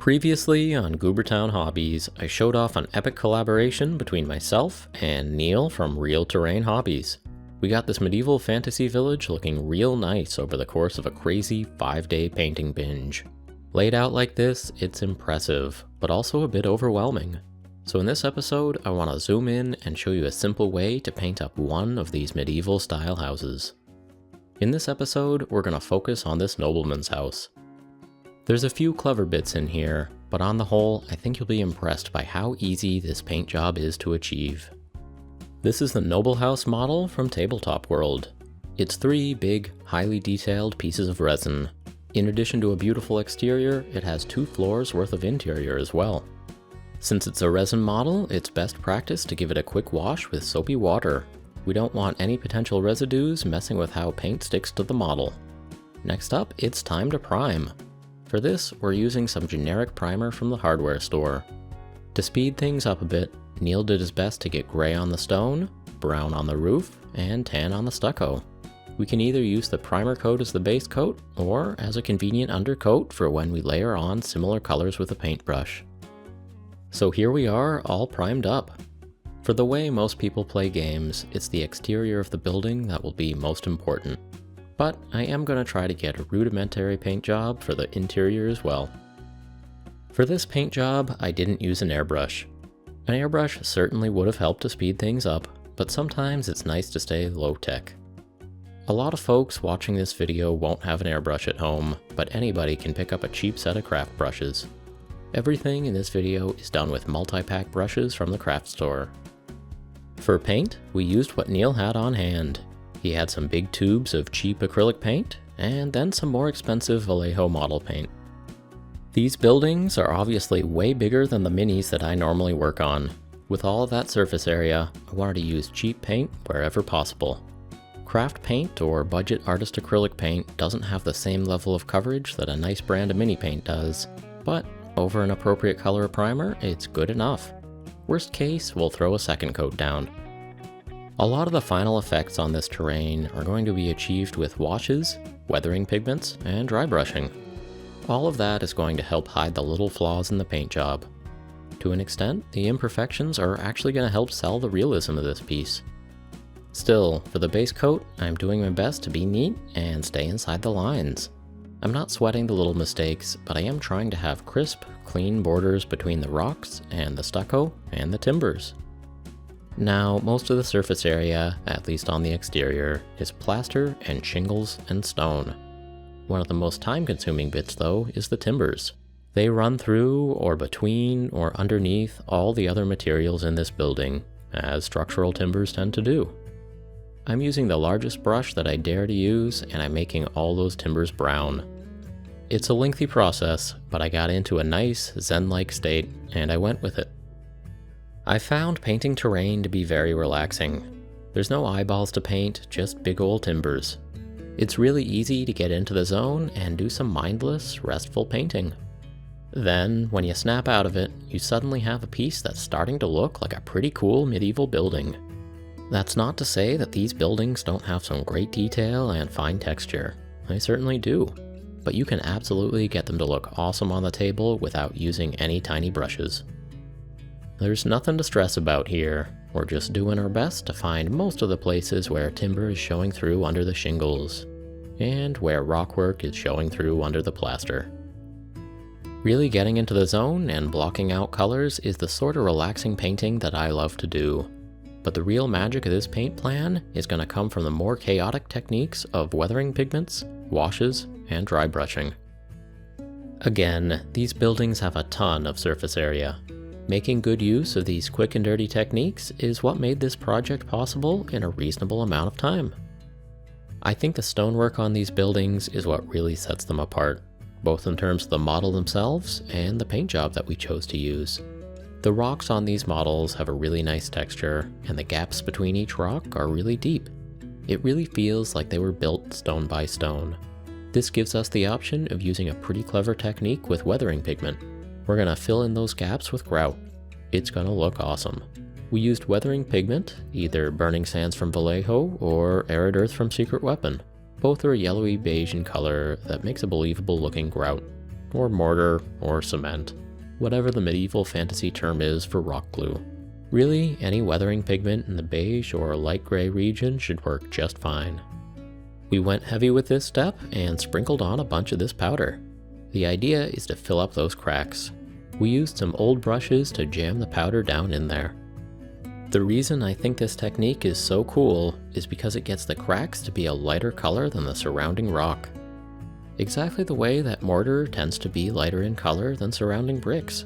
Previously on Goobertown Hobbies, I showed off an epic collaboration between myself and Neil from Real Terrain Hobbies. We got this medieval fantasy village looking real nice over the course of a crazy 5-day painting binge. Laid out like this, it's impressive, but also a bit overwhelming. So in this episode, I want to zoom in and show you a simple way to paint up one of these medieval style houses. In this episode, we're going to focus on this nobleman's house. There's a few clever bits in here, but on the whole, I think you'll be impressed by how easy this paint job is to achieve. This is the Noble House model from Tabletop World. It's 3 big, highly detailed pieces of resin. In addition to a beautiful exterior, it has 2 floors worth of interior as well. Since it's a resin model, it's best practice to give it a quick wash with soapy water. We don't want any potential residues messing with how paint sticks to the model. Next up, it's time to prime. For this, we're using some generic primer from the hardware store. To speed things up a bit, Neil did his best to get gray on the stone, brown on the roof, and tan on the stucco. We can either use the primer coat as the base coat, or as a convenient undercoat for when we layer on similar colors with a paintbrush. So here we are, all primed up. For the way most people play games, it's the exterior of the building that will be most important. But I am going to try to get a rudimentary paint job for the interior as well. For this paint job, I didn't use an airbrush. An airbrush certainly would have helped to speed things up, but sometimes it's nice to stay low-tech. A lot of folks watching this video won't have an airbrush at home, but anybody can pick up a cheap set of craft brushes. Everything in this video is done with multi-pack brushes from the craft store. For paint, we used what Neil had on hand. He had some big tubes of cheap acrylic paint, and then some more expensive Vallejo model paint. These buildings are obviously way bigger than the minis that I normally work on. With all of that surface area, I wanted to use cheap paint wherever possible. Craft paint or budget artist acrylic paint doesn't have the same level of coverage that a nice brand of mini paint does, but over an appropriate color of primer, it's good enough. Worst case, we'll throw a second coat down. A lot of the final effects on this terrain are going to be achieved with washes, weathering pigments, and dry brushing. All of that is going to help hide the little flaws in the paint job. To an extent, the imperfections are actually going to help sell the realism of this piece. Still, for the base coat, I'm doing my best to be neat and stay inside the lines. I'm not sweating the little mistakes, but I am trying to have crisp, clean borders between the rocks and the stucco and the timbers. Now, most of the surface area, at least on the exterior, is plaster and shingles and stone. One of the most time-consuming bits, though, is the timbers. They run through, or between, or underneath all the other materials in this building, as structural timbers tend to do. I'm using the largest brush that I dare to use, and I'm making all those timbers brown. It's a lengthy process, but I got into a nice, zen-like state, and I went with it. I found painting terrain to be very relaxing. There's no eyeballs to paint, just big old timbers. It's really easy to get into the zone and do some mindless, restful painting. Then, when you snap out of it, you suddenly have a piece that's starting to look like a pretty cool medieval building. That's not to say that these buildings don't have some great detail and fine texture. They certainly do. But you can absolutely get them to look awesome on the table without using any tiny brushes. There's nothing to stress about here. We're just doing our best to find most of the places where timber is showing through under the shingles, and where rockwork is showing through under the plaster. Really getting into the zone and blocking out colors is the sort of relaxing painting that I love to do. But the real magic of this paint plan is going to come from the more chaotic techniques of weathering pigments, washes, and dry brushing. Again, these buildings have a ton of surface area. Making good use of these quick and dirty techniques is what made this project possible in a reasonable amount of time. I think the stonework on these buildings is what really sets them apart, both in terms of the model themselves and the paint job that we chose to use. The rocks on these models have a really nice texture, and the gaps between each rock are really deep. It really feels like they were built stone by stone. This gives us the option of using a pretty clever technique with weathering pigment. We're going to fill in those gaps with grout. It's going to look awesome. We used weathering pigment, either burning sands from Vallejo or arid earth from Secret Weapon. Both are a yellowy beige in color that makes a believable looking grout. or mortar, or cement, whatever the medieval fantasy term is for rock glue. Really, any weathering pigment in the beige or light gray region should work just fine. We went heavy with this step and sprinkled on a bunch of this powder. The idea is to fill up those cracks. We used some old brushes to jam the powder down in there. The reason I think this technique is so cool is because it gets the cracks to be a lighter color than the surrounding rock. Exactly the way that mortar tends to be lighter in color than surrounding bricks.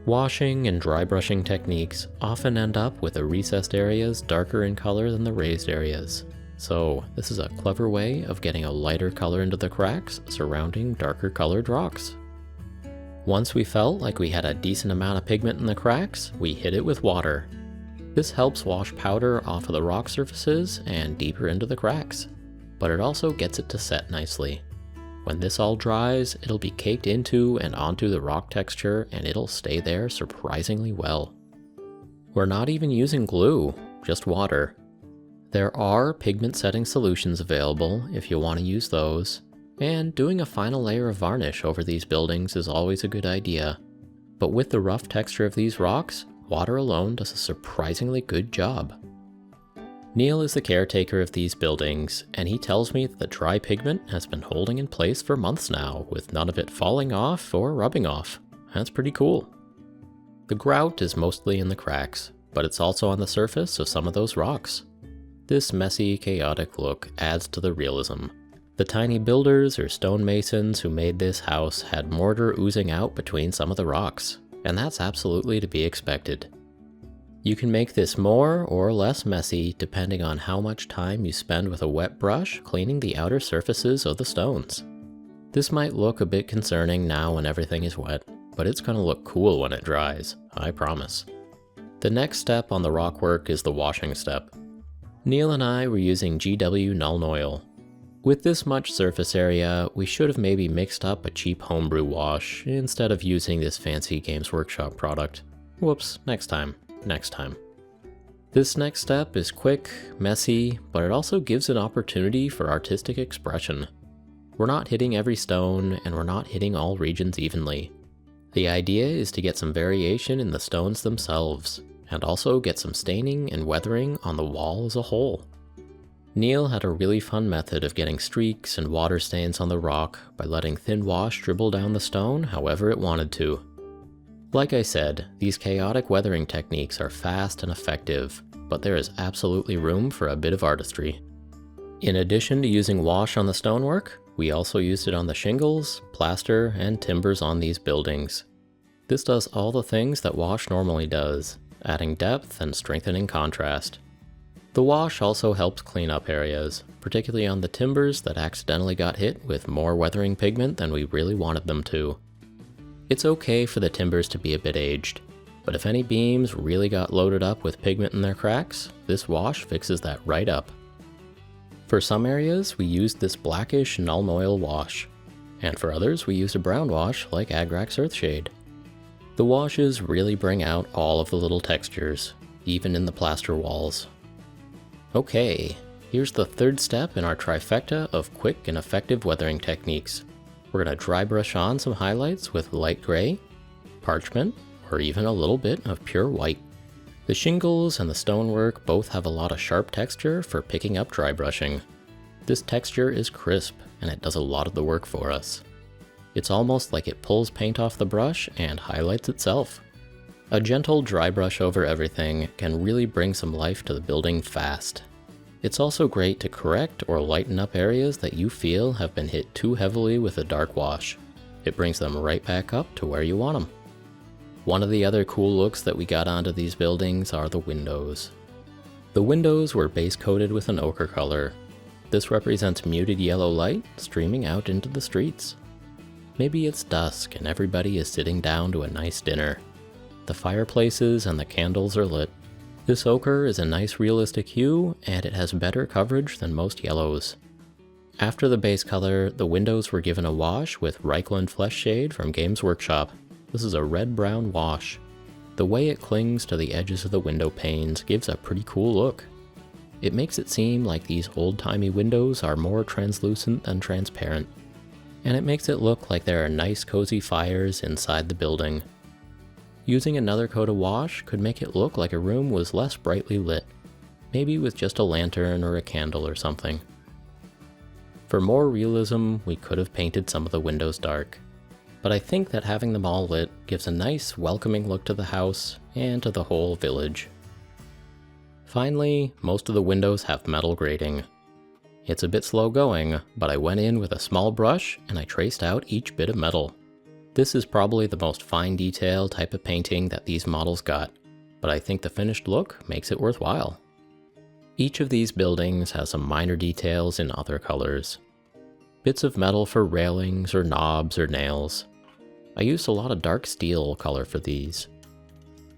Washing and dry brushing techniques often end up with the recessed areas darker in color than the raised areas. So this is a clever way of getting a lighter color into the cracks surrounding darker colored rocks. Once we felt like we had a decent amount of pigment in the cracks, we hit it with water. This helps wash powder off of the rock surfaces and deeper into the cracks, but it also gets it to set nicely. When this all dries, it'll be caked into and onto the rock texture and it'll stay there surprisingly well. We're not even using glue, just water. There are pigment setting solutions available if you want to use those, and doing a final layer of varnish over these buildings is always a good idea. But with the rough texture of these rocks, water alone does a surprisingly good job. Neil is the caretaker of these buildings, and he tells me that the dry pigment has been holding in place for months now, with none of it falling off or rubbing off. That's pretty cool. The grout is mostly in the cracks, but it's also on the surface of some of those rocks. This messy, chaotic look adds to the realism. The tiny builders or stonemasons who made this house had mortar oozing out between some of the rocks, and that's absolutely to be expected. You can make this more or less messy depending on how much time you spend with a wet brush cleaning the outer surfaces of the stones. This might look a bit concerning now when everything is wet, but it's going to look cool when it dries, I promise. The next step on the rock work is the washing step. Neil and I were using GW Nuln Oil. With this much surface area, we should have maybe mixed up a cheap homebrew wash instead of using this fancy Games Workshop product. Whoops, next time. This next step is quick, messy, but it also gives an opportunity for artistic expression. We're not hitting every stone, and we're not hitting all regions evenly. The idea is to get some variation in the stones themselves, and also get some staining and weathering on the wall as a whole. Neil had a really fun method of getting streaks and water stains on the rock by letting thin wash dribble down the stone however it wanted to. Like I said, these chaotic weathering techniques are fast and effective, but there is absolutely room for a bit of artistry. In addition to using wash on the stonework, we also used it on the shingles, plaster, and timbers on these buildings. This does all the things that wash normally does, adding depth and strengthening contrast. The wash also helps clean up areas, particularly on the timbers that accidentally got hit with more weathering pigment than we really wanted them to. It's okay for the timbers to be a bit aged, but if any beams really got loaded up with pigment in their cracks, this wash fixes that right up. For some areas, we used this blackish Nuln Oil wash, and for others we used a brown wash like Agrax Earthshade. The washes really bring out all of the little textures, even in the plaster walls. Okay, here's the third step in our trifecta of quick and effective weathering techniques. We're going to dry brush on some highlights with light gray, parchment, or even a little bit of pure white. The shingles and the stonework both have a lot of sharp texture for picking up dry brushing. This texture is crisp, and it does a lot of the work for us. It's almost like it pulls paint off the brush and highlights itself. A gentle dry brush over everything can really bring some life to the building fast. It's also great to correct or lighten up areas that you feel have been hit too heavily with a dark wash. It brings them right back up to where you want them. One of the other cool looks that we got onto these buildings are the windows. The windows were base coated with an ochre color. This represents muted yellow light streaming out into the streets. Maybe it's dusk and everybody is sitting down to a nice dinner. The fireplaces and the candles are lit. This ochre is a nice realistic hue, and it has better coverage than most yellows. After the base color, the windows were given a wash with Reichland Flesh Shade from Games Workshop. This is a red-brown wash. The way it clings to the edges of the window panes gives a pretty cool look. It makes it seem like these old-timey windows are more translucent than transparent. and it makes it look like there are nice cozy fires inside the building. Using another coat of wash could make it look like a room was less brightly lit, maybe with just a lantern or a candle or something. For more realism, we could have painted some of the windows dark, but I think that having them all lit gives a nice, welcoming look to the house and to the whole village. Finally, most of the windows have metal grating. It's a bit slow going, but I went in with a small brush and I traced out each bit of metal. This is probably the most fine detail type of painting that these models got, but I think the finished look makes it worthwhile. Each of these buildings has some minor details in other colors. Bits of metal for railings or knobs or nails. I used a lot of dark steel color for these.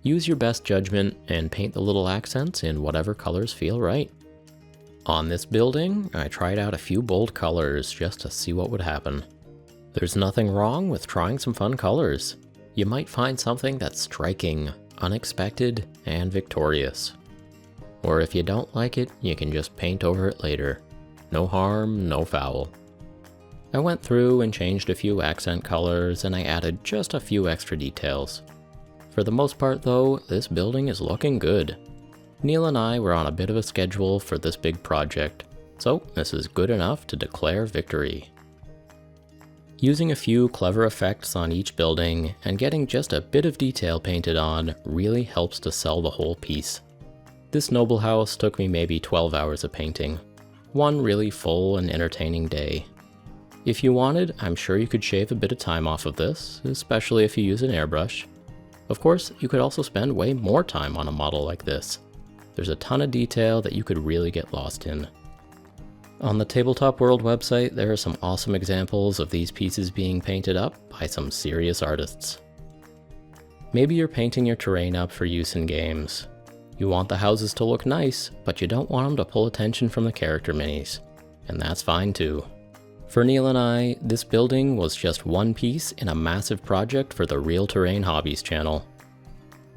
Use your best judgment and paint the little accents in whatever colors feel right. On this building, I tried out a few bold colors just to see what would happen. There's nothing wrong with trying some fun colors. You might find something that's striking, unexpected, and victorious. Or if you don't like it, you can just paint over it later. No harm, no foul. I went through and changed a few accent colors and I added just a few extra details. For the most part though, this building is looking good. Neil and I were on a bit of a schedule for this big project, so this is good enough to declare victory. Using a few clever effects on each building and getting just a bit of detail painted on really helps to sell the whole piece. This noble house took me maybe 12 hours of painting. One really full and entertaining day. If you wanted, I'm sure you could shave a bit of time off of this, especially if you use an airbrush. Of course, you could also spend way more time on a model like this. There's a ton of detail that you could really get lost in. On the Tabletop World website, there are some awesome examples of these pieces being painted up by some serious artists. Maybe you're painting your terrain up for use in games. You want the houses to look nice, but you don't want them to pull attention from the character minis. And that's fine too. For Neil and I, this building was just one piece in a massive project for the Real Terrain Hobbies channel.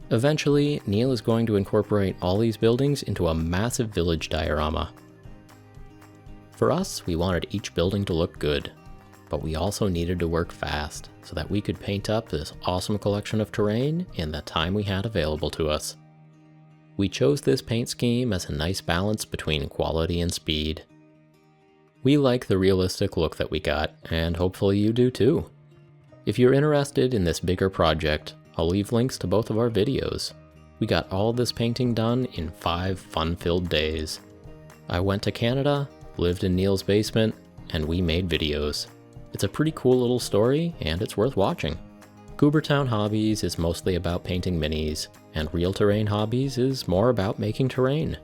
Eventually, Neil is going to incorporate all these buildings into a massive village diorama. For us, we wanted each building to look good, but we also needed to work fast so that we could paint up this awesome collection of terrain in the time we had available to us. We chose this paint scheme as a nice balance between quality and speed. We like the realistic look that we got, and hopefully you do too. If you're interested in this bigger project, I'll leave links to both of our videos. We got all this painting done in 5 fun-filled days. I went to Canada, lived in Neil's basement, and we made videos. It's a pretty cool little story, and it's worth watching. Goobertown Hobbies is mostly about painting minis, and Real Terrain Hobbies is more about making terrain.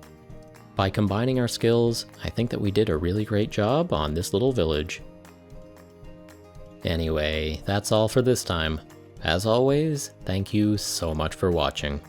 By combining our skills, I think that we did a really great job on this little village. Anyway, that's all for this time. As always, thank you so much for watching.